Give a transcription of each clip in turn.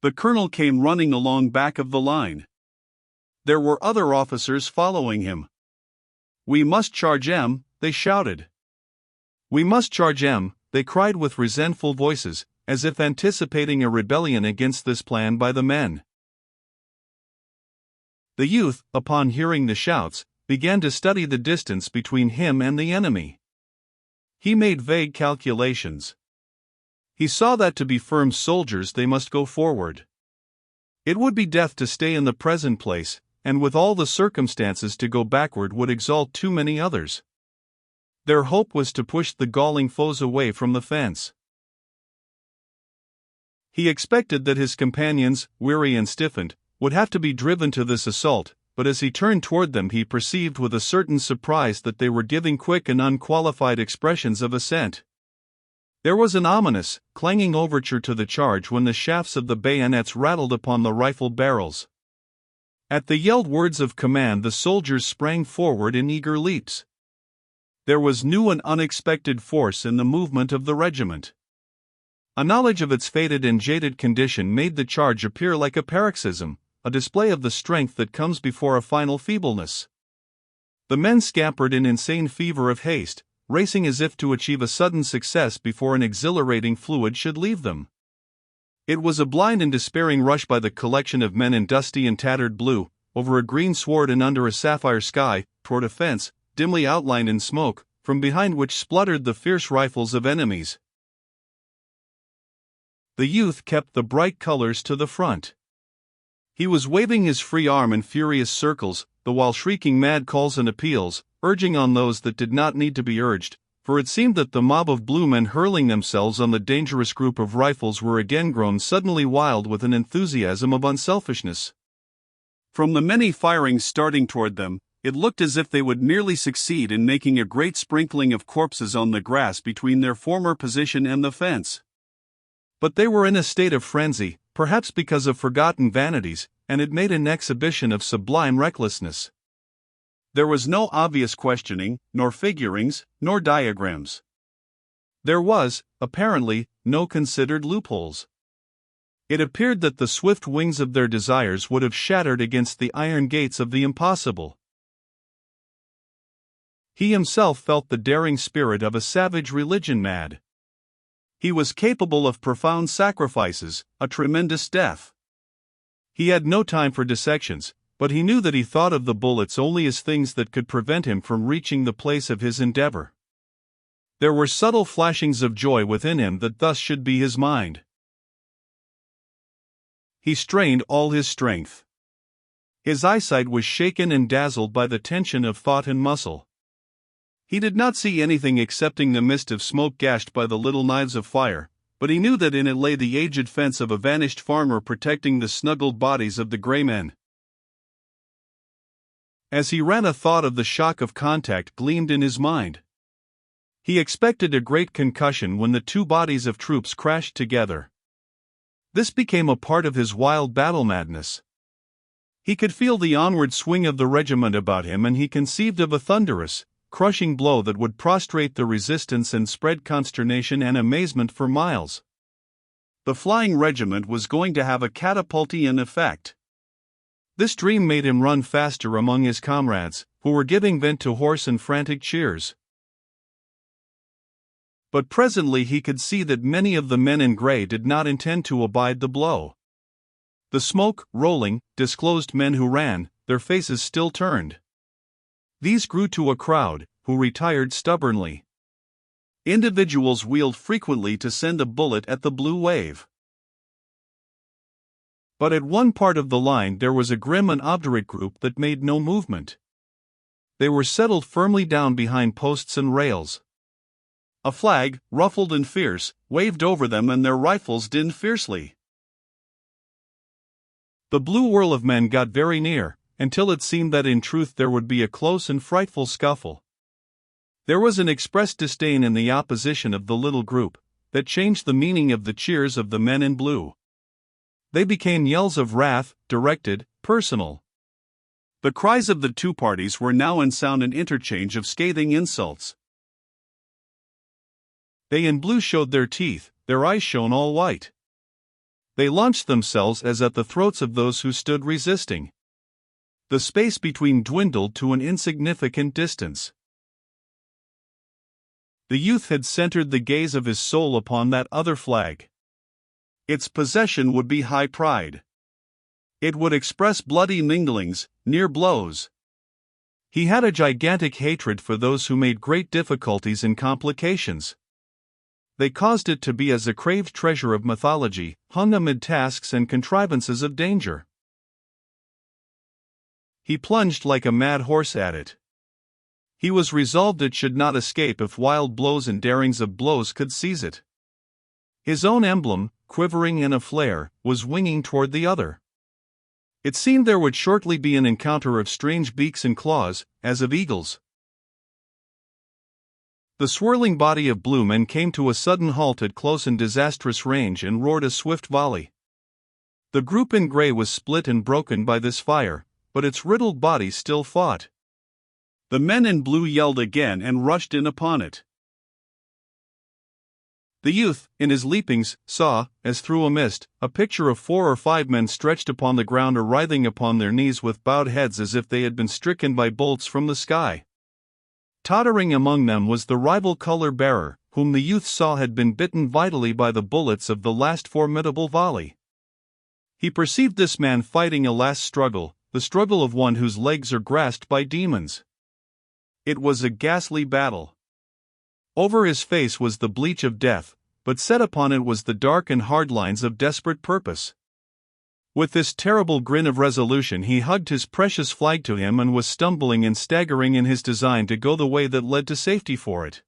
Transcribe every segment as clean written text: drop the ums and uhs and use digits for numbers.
The colonel came running along back of the line. There were other officers following him. "We must charge 'em," they shouted. "We must charge 'em," they cried with resentful voices, as if anticipating a rebellion against this plan by the men. The youth, upon hearing the shouts, began to study the distance between him and the enemy. He made vague calculations. He saw that to be firm soldiers they must go forward. It would be death to stay in the present place, and with all the circumstances to go backward would exalt too many others. Their hope was to push the galling foes away from the fence. He expected that his companions, weary and stiffened, would have to be driven to this assault, but as he turned toward them he perceived with a certain surprise that they were giving quick and unqualified expressions of assent. There was an ominous, clanging overture to the charge when the shafts of the bayonets rattled upon the rifle barrels. At the yelled words of command the soldiers sprang forward in eager leaps. There was new and unexpected force in the movement of the regiment. A knowledge of its faded and jaded condition made the charge appear like a paroxysm, a display of the strength that comes before a final feebleness. The men scampered in insane fever of haste, racing as if to achieve a sudden success before an exhilarating fluid should leave them. It was a blind and despairing rush by the collection of men in dusty and tattered blue, over a green sward and under a sapphire sky, toward a fence, dimly outlined in smoke, from behind which spluttered the fierce rifles of enemies. The youth kept the bright colors to the front. He was waving his free arm in furious circles, the while shrieking mad calls and appeals, urging on those that did not need to be urged, for it seemed that the mob of blue men hurling themselves on the dangerous group of rifles were again grown suddenly wild with an enthusiasm of unselfishness. From the many firings starting toward them, it looked as if they would nearly succeed in making a great sprinkling of corpses on the grass between their former position and the fence. But they were in a state of frenzy, perhaps because of forgotten vanities, and it made an exhibition of sublime recklessness. There was no obvious questioning, nor figurings, nor diagrams. There was, apparently, no considered loopholes. It appeared that the swift wings of their desires would have shattered against the iron gates of the impossible. He himself felt the daring spirit of a savage religion mad. He was capable of profound sacrifices, a tremendous death. He had no time for dissections, but he knew that he thought of the bullets only as things that could prevent him from reaching the place of his endeavor. There were subtle flashings of joy within him that thus should be his mind. He strained all his strength. His eyesight was shaken and dazzled by the tension of thought and muscle. He did not see anything excepting the mist of smoke gashed by the little knives of fire, but he knew that in it lay the aged fence of a vanished farmer protecting the snuggled bodies of the gray men. As he ran, a thought of the shock of contact gleamed in his mind. He expected a great concussion when the two bodies of troops crashed together. This became a part of his wild battle madness. He could feel the onward swing of the regiment about him, and he conceived of a thunderous, crushing blow that would prostrate the resistance and spread consternation and amazement for miles. The flying regiment was going to have a catapultian effect. This dream made him run faster among his comrades, who were giving vent to hoarse and frantic cheers. But presently he could see that many of the men in gray did not intend to abide the blow. The smoke, rolling, disclosed men who ran, their faces still turned. These grew to a crowd, who retired stubbornly. Individuals wheeled frequently to send a bullet at the blue wave. But at one part of the line there was a grim and obdurate group that made no movement. They were settled firmly down behind posts and rails. A flag, ruffled and fierce, waved over them and their rifles dinned fiercely. The blue whirl of men got very near, until it seemed that in truth there would be a close and frightful scuffle. There was an expressed disdain in the opposition of the little group, that changed the meaning of the cheers of the men in blue. They became yells of wrath, directed, personal. The cries of the two parties were now in sound an interchange of scathing insults. They in blue showed their teeth, their eyes shone all white. They launched themselves as at the throats of those who stood resisting. The space between dwindled to an insignificant distance. The youth had centered the gaze of his soul upon that other flag. Its possession would be high pride. It would express bloody minglings, near blows. He had a gigantic hatred for those who made great difficulties and complications. They caused it to be as a craved treasure of mythology, hung amid tasks and contrivances of danger. He plunged like a mad horse at it. He was resolved it should not escape if wild blows and darings of blows could seize it. His own emblem, quivering in a flare, was winging toward the other. It seemed there would shortly be an encounter of strange beaks and claws, as of eagles. The swirling body of blue men came to a sudden halt at close and disastrous range and roared a swift volley. The group in gray was split and broken by this fire, but its riddled body still fought. The men in blue yelled again and rushed in upon it. The youth, in his leapings, saw, as through a mist, a picture of 4 or 5 men stretched upon the ground or writhing upon their knees with bowed heads as if they had been stricken by bolts from the sky. Tottering among them was the rival color-bearer, whom the youth saw had been bitten vitally by the bullets of the last formidable volley. He perceived this man fighting a last struggle, the struggle of one whose legs are grasped by demons. It was a ghastly battle. Over his face was the bleach of death, but set upon it was the dark and hard lines of desperate purpose. With this terrible grin of resolution he hugged his precious flag to him and was stumbling and staggering in his design to go the way that led to safety for it.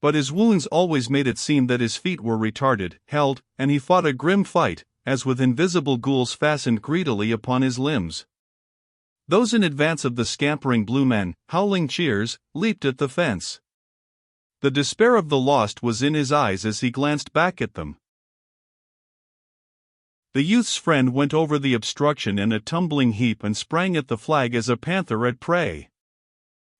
But his wounds always made it seem that his feet were retarded, held, and he fought a grim fight, as with invisible ghouls fastened greedily upon his limbs. Those in advance of the scampering blue men, howling cheers, leaped at the fence. The despair of the lost was in his eyes as he glanced back at them. The youth's friend went over the obstruction in a tumbling heap and sprang at the flag as a panther at prey.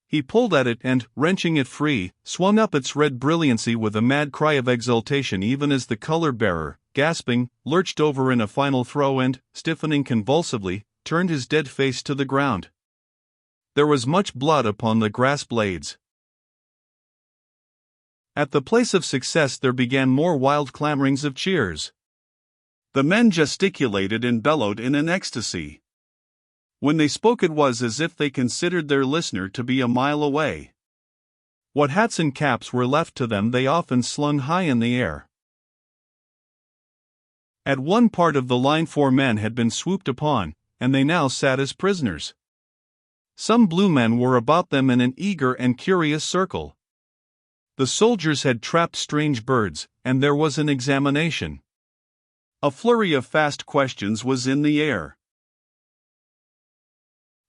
He pulled at it and, wrenching it free, swung up its red brilliancy with a mad cry of exultation even as the color-bearer, gasping, lurched over in a final throw and, stiffening convulsively, turned his dead face to the ground. There was much blood upon the grass blades. At the place of success there began more wild clamorings of cheers. The men gesticulated and bellowed in an ecstasy. When they spoke it was as if they considered their listener to be a mile away. What hats and caps were left to them they often slung high in the air. At one part of the line 4 men had been swooped upon, and they now sat as prisoners. Some blue men were about them in an eager and curious circle. The soldiers had trapped strange birds, and there was an examination. A flurry of fast questions was in the air.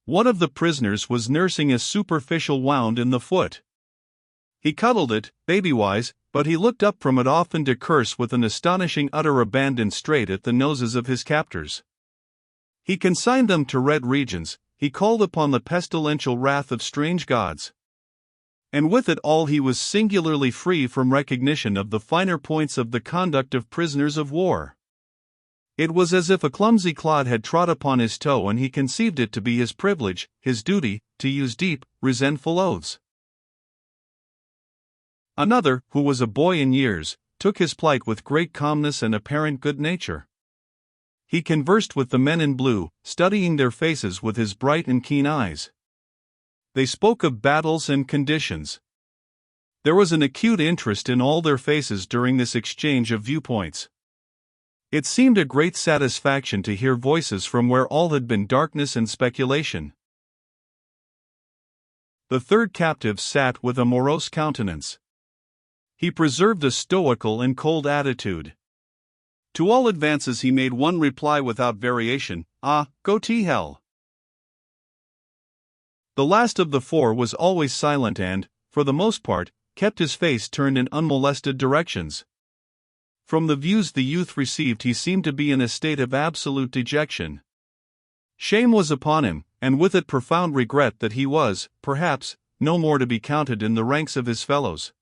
One of the prisoners was nursing a superficial wound in the foot. He cuddled it, baby-wise, but he looked up from it often to curse with an astonishing utter abandon straight at the noses of his captors. He consigned them to red regions, he called upon the pestilential wrath of strange gods. And with it all he was singularly free from recognition of the finer points of the conduct of prisoners of war. It was as if a clumsy clod had trod upon his toe and he conceived it to be his privilege, his duty, to use deep, resentful oaths. Another, who was a boy in years, took his plight with great calmness and apparent good nature. He conversed with the men in blue, studying their faces with his bright and keen eyes. They spoke of battles and conditions. There was an acute interest in all their faces during this exchange of viewpoints. It seemed a great satisfaction to hear voices from where all had been darkness and speculation. The third captive sat with a morose countenance. He preserved a stoical and cold attitude. To all advances he made one reply without variation: "Ah, go to hell." The last of the 4 was always silent and, for the most part, kept his face turned in unmolested directions. From the views the youth received he seemed to be in a state of absolute dejection. Shame was upon him, and with it profound regret that he was, perhaps, no more to be counted in the ranks of his fellows.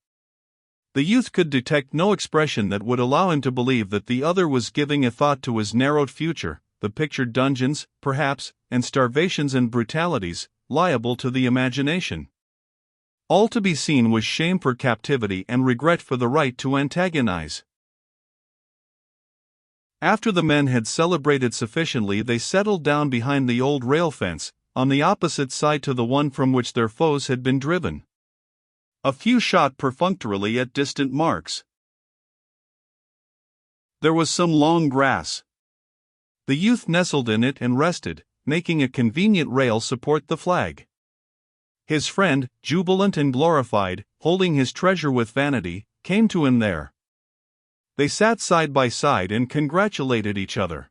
The youth could detect no expression that would allow him to believe that the other was giving a thought to his narrowed future, the pictured dungeons, perhaps, and starvations and brutalities, liable to the imagination. All to be seen was shame for captivity and regret for the right to antagonize. After the men had celebrated sufficiently, they settled down behind the old rail fence, on the opposite side to the one from which their foes had been driven. A few shot perfunctorily at distant marks. There was some long grass. The youth nestled in it and rested, making a convenient rail support the flag. His friend, jubilant and glorified, holding his treasure with vanity, came to him there. They sat side by side and congratulated each other.